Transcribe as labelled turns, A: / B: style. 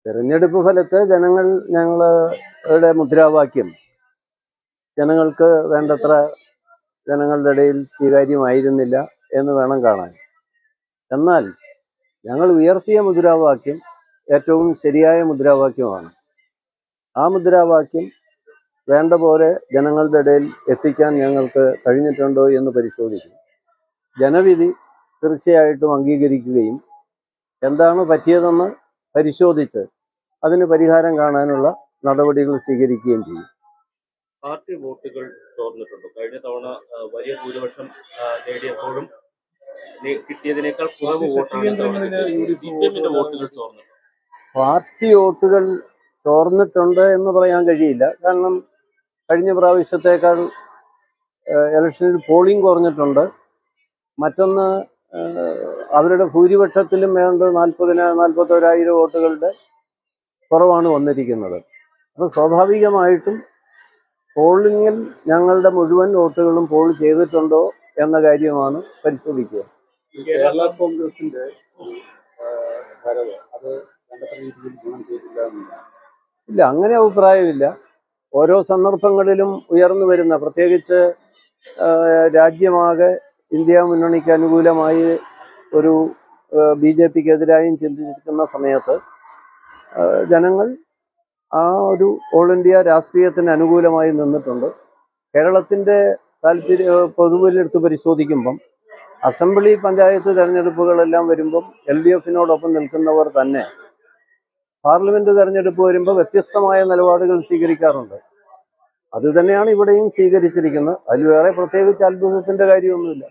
A: തെരഞ്ഞെടുപ്പ് ഫലത്തെ ഞങ്ങളുടെ മുദ്രാവാക്യം ജനങ്ങൾക്ക് വേണ്ടത്ര ജനങ്ങളുടെ ഇടയിൽ സ്വീകാര്യമായിരുന്നില്ല എന്ന് വേണം കാണാൻ. എന്നാൽ ഞങ്ങൾ ഉയർത്തിയ മുദ്രാവാക്യം ഏറ്റവും ശരിയായ മുദ്രാവാക്യമാണ്. ആ മുദ്രാവാക്യം വേണ്ട പോലെ ജനങ്ങളുടെ ഇടയിൽ എത്തിക്കാൻ ഞങ്ങൾക്ക് കഴിഞ്ഞിട്ടുണ്ടോ എന്ന് പരിശോധിക്കും. ജനവിധി തീർച്ചയായിട്ടും അംഗീകരിക്കുകയും എന്താണ് പറ്റിയതെന്ന് പരിശോധിച്ച് അതിന് പരിഹാരം കാണാനുള്ള നടപടികൾ സ്വീകരിക്കുകയും ചെയ്യും.
B: പാർട്ടി വോട്ടുകൾ ചോർന്നിട്ടുണ്ടോ? കഴിഞ്ഞ തവണ വലിയ ഭൂരിപക്ഷം നേടിയപ്പോഴും കിട്ടിയതിനേക്കാൾ കുറവ് വോട്ടുകൾ ചോർന്നു.
A: പാർട്ടി വോട്ടുകൾ ചോർന്നിട്ടുണ്ട് എന്ന് പറയാൻ കഴിയില്ല. കാരണം കഴിഞ്ഞ പ്രാവശ്യത്തേക്കാൾ ഇലക്ഷനിൽ പോളിംഗ് കുറഞ്ഞിട്ടുണ്ട്. മറ്റൊന്ന്, അവരുടെ ഭൂരിപക്ഷത്തിലും വേണ്ട 41,000 വോട്ടുകളുടെ കുറവാണ് വന്നിരിക്കുന്നത്. അപ്പോൾ സ്വാഭാവികമായിട്ടും പോളിംഗിൽ ഞങ്ങളുടെ മുഴുവൻ വോട്ടുകളും പോൾ ചെയ്തിട്ടുണ്ടോ എന്ന കാര്യമാണ് പരിശോധിക്കുക.
C: കേരള കോൺഗ്രസിന്റെ
A: ഇല്ല, അങ്ങനെ അഭിപ്രായമില്ല. ഓരോ സന്ദർഭങ്ങളിലും ഉയർന്നു വരുന്ന, പ്രത്യേകിച്ച് രാജ്യമാകെ ഇന്ത്യ മുന്നണിക്ക് അനുകൂലമായി ഒരു BJPക്കെതിരായും ചിന്തിക്കുന്ന സമയത്ത് ജനങ്ങൾ ആ ഒരു ഓൾ ഇന്ത്യ രാഷ്ട്രീയത്തിന് അനുകൂലമായി നിന്നിട്ടുണ്ട്. കേരളത്തിൻ്റെ പൊതുവിലെടുത്ത് പരിശോധിക്കുമ്പം അസംബ്ലി പഞ്ചായത്ത് തെരഞ്ഞെടുപ്പുകളെല്ലാം വരുമ്പം LDFനോടൊപ്പം നിൽക്കുന്നവർ തന്നെ പാർലമെന്റ് തെരഞ്ഞെടുപ്പ് വരുമ്പോൾ വ്യത്യസ്തമായ നിലപാടുകൾ സ്വീകരിക്കാറുണ്ട്. അത് തന്നെയാണ് ഇവിടെയും സ്വീകരിച്ചിരിക്കുന്നത്. അതിൽ വേറെ പ്രത്യേകിച്ച് അത്ഭുതത്തിന്റെ കാര്യമൊന്നുമില്ല.